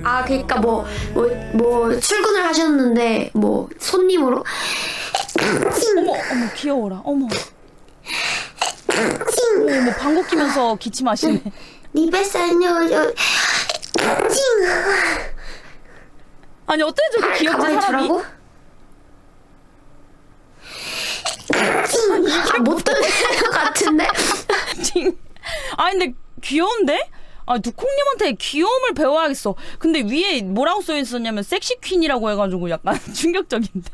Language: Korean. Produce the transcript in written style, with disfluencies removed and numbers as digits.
아 그러니까 뭐 출근을 하셨는데 뭐 손님으로 어머 귀여워라. 어머 방귀 끼면서 기침하시네. 니 뱃살요 아니 어떻게 저렇게 귀엽지 가만히 사람이? 두라고? 못 듣는 것 같은데? 아니 근데 귀여운데? 아 두콩님한테 귀여움을 배워야겠어. 근데 위에 뭐라고 써있었냐면 섹시 퀸이라고 해가지고 약간 충격적인데.